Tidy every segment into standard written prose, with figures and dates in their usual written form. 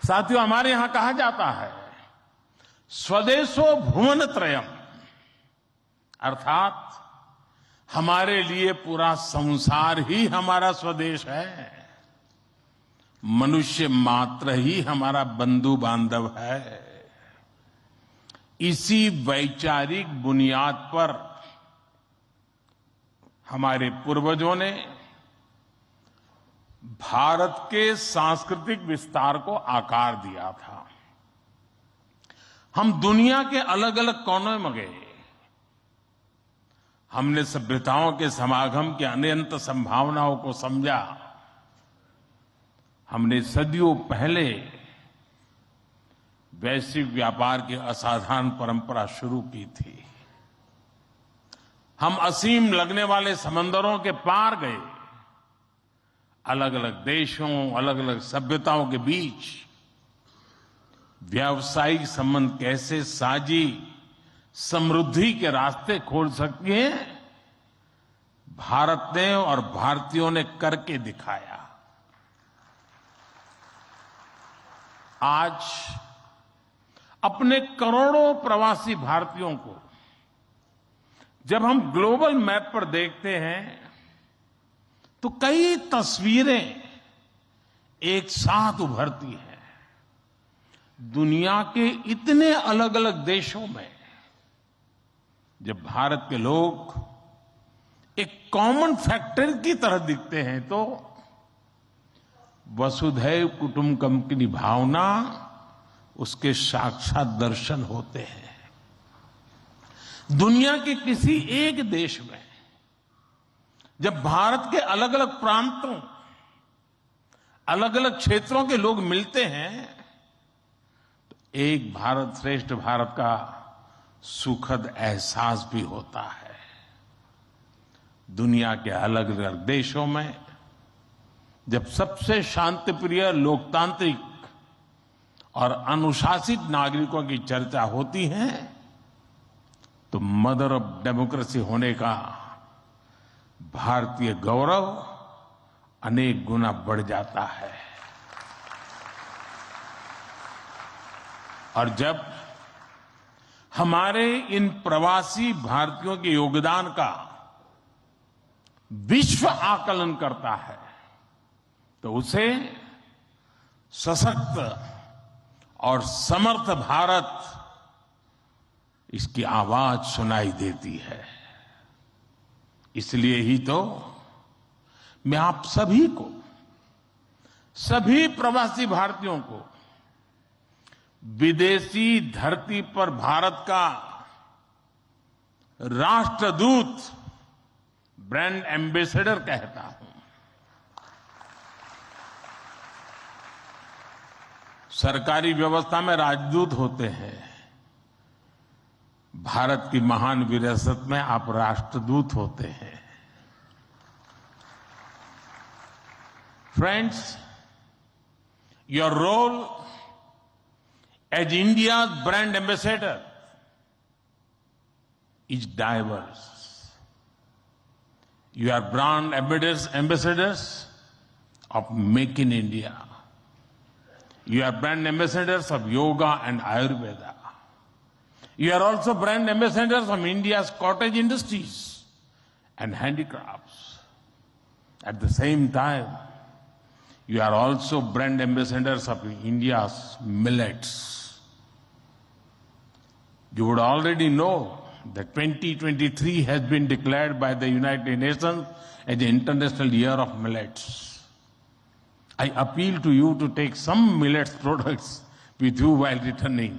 साथियों, हमारे यहां कहा जाता है स्वदेशो भुवन त्रयम, अर्थात हमारे लिए पूरा संसार ही हमारा स्वदेश है। मनुष्य मात्र ही हमारा बंधु बांधव है। इसी वैचारिक बुनियाद पर हमारे पूर्वजों ने भारत के सांस्कृतिक विस्तार को आकार दिया था। हम दुनिया के अलग अलग कोनों में गए। हमने सभ्यताओं के समागम की अनंत संभावनाओं को समझा। हमने सदियों पहले वैश्विक व्यापार की असाधारण परंपरा शुरू की थी। हम असीम लगने वाले समंदरों के पार गए। अलग अलग देशों, अलग अलग सभ्यताओं के बीच व्यावसायिक संबंध कैसे साझी समृद्धि के रास्ते खोल सकती हैं, भारत ने और भारतीयों ने करके दिखाया। आज अपने करोड़ों प्रवासी भारतीयों को जब हम ग्लोबल मैप पर देखते हैं तो कई तस्वीरें एक साथ उभरती हैं। दुनिया के इतने अलग अलग देशों में जब भारत के लोग एक कॉमन फैक्टर की तरह दिखते हैं तो वसुधैव कुटुंबकम की भावना उसके साक्षात दर्शन होते हैं। दुनिया के किसी एक देश में जब भारत के अलग अलग प्रांतों, अलग अलग क्षेत्रों के लोग मिलते हैं तो एक भारत श्रेष्ठ भारत का सुखद एहसास भी होता है। दुनिया के अलग अलग देशों में जब सबसे शांतिप्रिय, लोकतांत्रिक और अनुशासित नागरिकों की चर्चा होती है तो मदर ऑफ डेमोक्रेसी होने का भारतीय गौरव अनेक गुना बढ़ जाता है। और जब हमारे इन प्रवासी भारतीयों के योगदान का विश्व आकलन करता है तो उसे सशक्त और समर्थ भारत, इसकी आवाज सुनाई देती है। इसलिए ही तो मैं आप सभी को, सभी प्रवासी भारतीयों को विदेशी धरती पर भारत का राष्ट्रदूत, ब्रांड एम्बेसडर कहता हूं। सरकारी व्यवस्था में राजदूत होते हैं। भारत की महान विरासत में आप राष्ट्रदूत होते हैं। Friends, your role as India's brand ambassador is diverse. You are brand ambassadors of Make in India. You are brand ambassadors of yoga and Ayurveda. You are also brand ambassadors of India's cottage industries and handicrafts. At the same time, you are also brand ambassadors of India's millets. You would already know that 2023 has been declared by the United Nations as the International Year of Millets. I appeal to you to take some millets products with you while returning.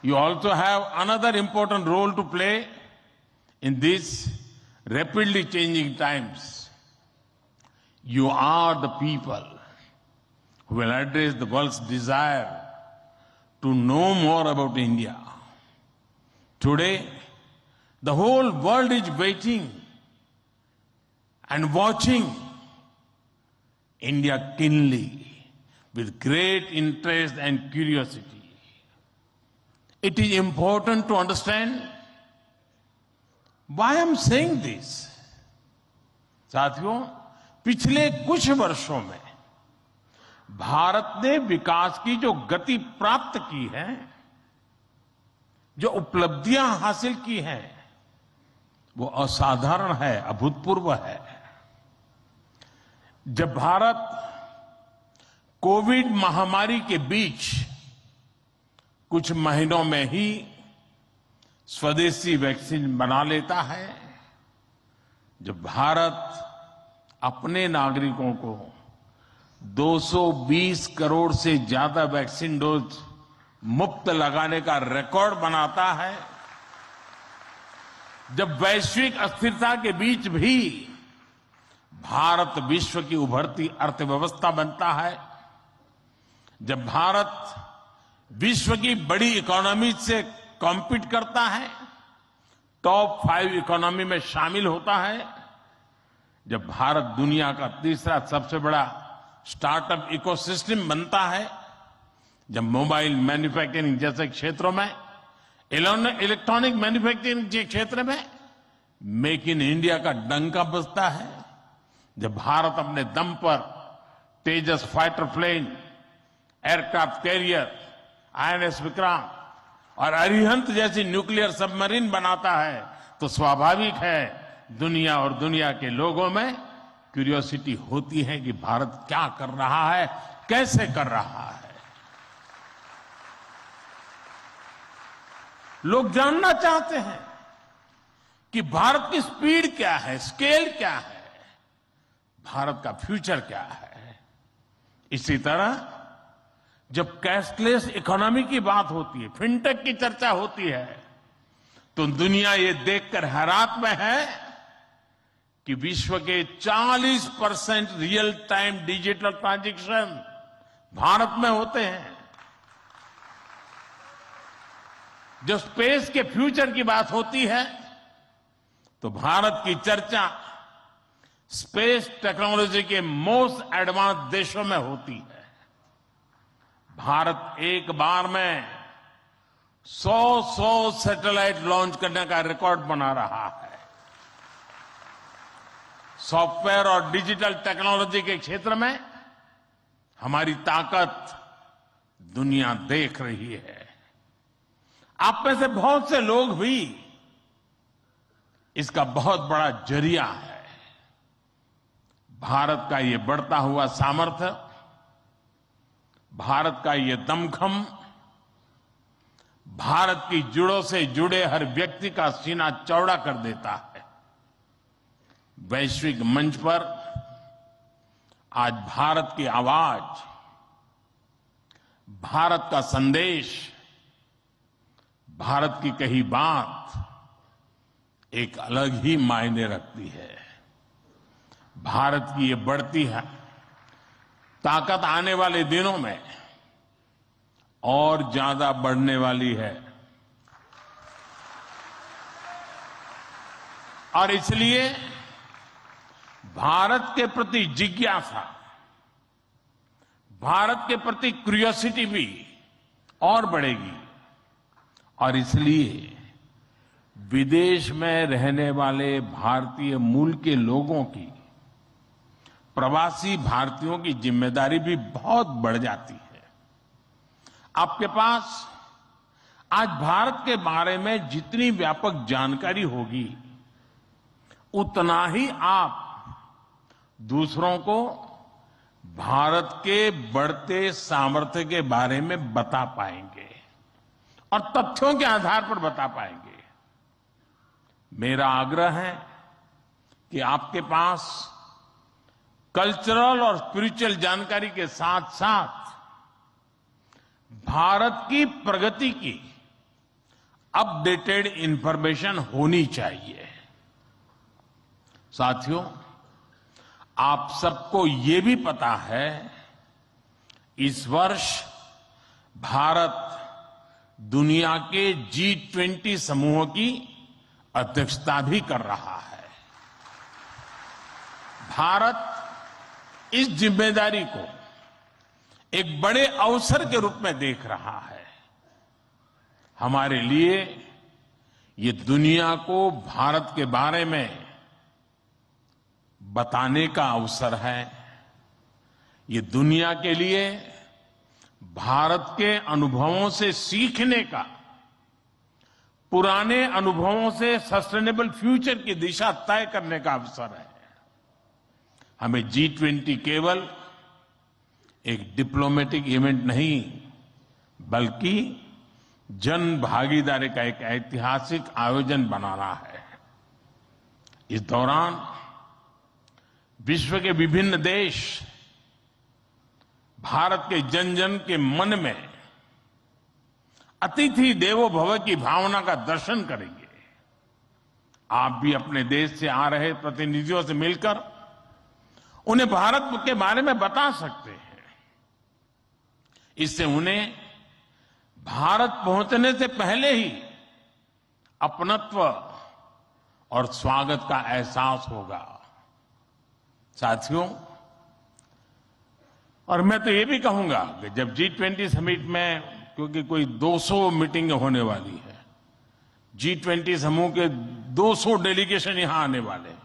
You also have another important role to play in these rapidly changing times. You are the people who will address the world's desire to know more about India. Today, the whole world is waiting and watching India keenly with great interest and curiosity. It is important to understand why I'm saying this. साथियों, पिछले कुछ वर्षों में भारत ने विकास की जो गति प्राप्त की है, जो उपलब्धियां हासिल की हैं, वो असाधारण है, अभूतपूर्व है। जब भारत कोविड महामारी के बीच कुछ महीनों में ही स्वदेशी वैक्सीन बना लेता है, जब भारत अपने नागरिकों को 220 करोड़ से ज्यादा वैक्सीन डोज मुफ्त लगाने का रिकॉर्ड बनाता है, जब वैश्विक अस्थिरता के बीच भी भारत विश्व की उभरती अर्थव्यवस्था बनता है, जब भारत विश्व की बड़ी इकोनॉमी से कॉम्पीट करता है, टॉप 5 इकोनॉमी में शामिल होता है, जब भारत दुनिया का तीसरा सबसे बड़ा स्टार्टअप इकोसिस्टम बनता है, जब मोबाइल मैन्युफैक्चरिंग जैसे क्षेत्रों में, इलेक्ट्रॉनिक मैन्युफैक्चरिंग के क्षेत्र में मेक इन इंडिया का डंका बजता है, जब भारत अपने दम पर Tejas fighter plane, aircraft carrier, INS Vikrant और अरिहंत जैसी न्यूक्लियर सबमरीन बनाता है, तो स्वाभाविक है दुनिया और दुनिया के लोगों में क्यूरियोसिटी होती है कि भारत क्या कर रहा है, कैसे कर रहा है। लोग जानना चाहते हैं कि भारत की स्पीड क्या है, स्केल क्या है, भारत का फ्यूचर क्या है। इसी तरह जब कैशलेस इकोनॉमी की बात होती है, फिनटेक की चर्चा होती है, तो दुनिया ये देखकर हैरात में है कि विश्व के 40% real time digital transaction Bharat में होते हैं। जब स्पेस के फ्यूचर की बात होती है, तो भारत की चर्चा स्पेस टेक्नोलॉजी के मोस्ट एडवांस देशों में होती है। भारत एक बार में 100 सैटेलाइट लॉन्च करने का रिकॉर्ड बना रहा है। सॉफ्टवेयर और डिजिटल टेक्नोलॉजी के क्षेत्र में हमारी ताकत दुनिया देख रही है। आप में से बहुत से लोग भी इसका बहुत बड़ा जरिया है। भारत का ये बढ़ता हुआ सामर्थ्य, भारत का ये दमखम, भारत की जड़ों से जुड़े हर व्यक्ति का सीना चौड़ा कर देता है। वैश्विक मंच पर आज भारत की आवाज, भारत का संदेश, भारत की कही बात एक अलग ही मायने रखती है। भारत की ये बढ़ती है ताकत आने वाले दिनों में और ज्यादा बढ़ने वाली है, और इसलिए भारत के प्रति जिज्ञासा, भारत के प्रति क्यूरियोसिटी भी और बढ़ेगी। और इसलिए विदेश में रहने वाले भारतीय मूल के लोगों की, प्रवासी भारतीयों की जिम्मेदारी भी बहुत बढ़ जाती है। आपके पास आज भारत के बारे में जितनी व्यापक जानकारी होगी, उतना ही आप दूसरों को भारत के बढ़ते सामर्थ्य के बारे में बता पाएंगे और तथ्यों के आधार पर बता पाएंगे। मेरा आग्रह है कि आपके पास कल्चरल और स्पिरिचुअल जानकारी के साथ साथ भारत की प्रगति की अपडेटेड इंफॉर्मेशन होनी चाहिए। साथियों, आप सबको ये भी पता है, इस वर्ष भारत दुनिया के G20 समूह की अध्यक्षता भी कर रहा है। भारत इस जिम्मेदारी को एक बड़े अवसर के रूप में देख रहा है। हमारे लिए ये दुनिया को भारत के बारे में बताने का अवसर है। ये दुनिया के लिए भारत के अनुभवों से सीखने का, पुराने अनुभवों से सस्टेनेबल फ्यूचर की दिशा तय करने का अवसर है। हमें G20 केवल एक डिप्लोमेटिक इवेंट नहीं, बल्कि जन भागीदारी का एक ऐतिहासिक आयोजन बनाना है। इस दौरान विश्व के विभिन्न देश भारत के जन जन के मन में अतिथि देवो भव की भावना का दर्शन करेंगे। आप भी अपने देश से आ रहे प्रतिनिधियों से मिलकर उन्हें भारत के बारे में बता सकते हैं। इससे उन्हें भारत पहुंचने से पहले ही अपनत्व और स्वागत का एहसास होगा। साथियों, और मैं तो ये भी कहूंगा कि जब G20 समिट में, क्योंकि कोई 200 मीटिंग होने वाली है, G20 समूह के 200 डेलीगेशन यहां आने वाले हैं,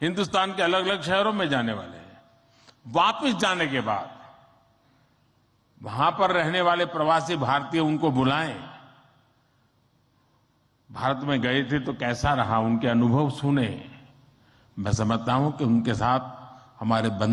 हिंदुस्तान के अलग अलग शहरों में जाने वाले हैं। वापस जाने के बाद वहां पर रहने वाले प्रवासी भारतीय उनको बुलाएं, भारत में गए थे तो कैसा रहा, उनके अनुभव सुने। मैं समझता हूं कि उनके साथ हमारे बंधन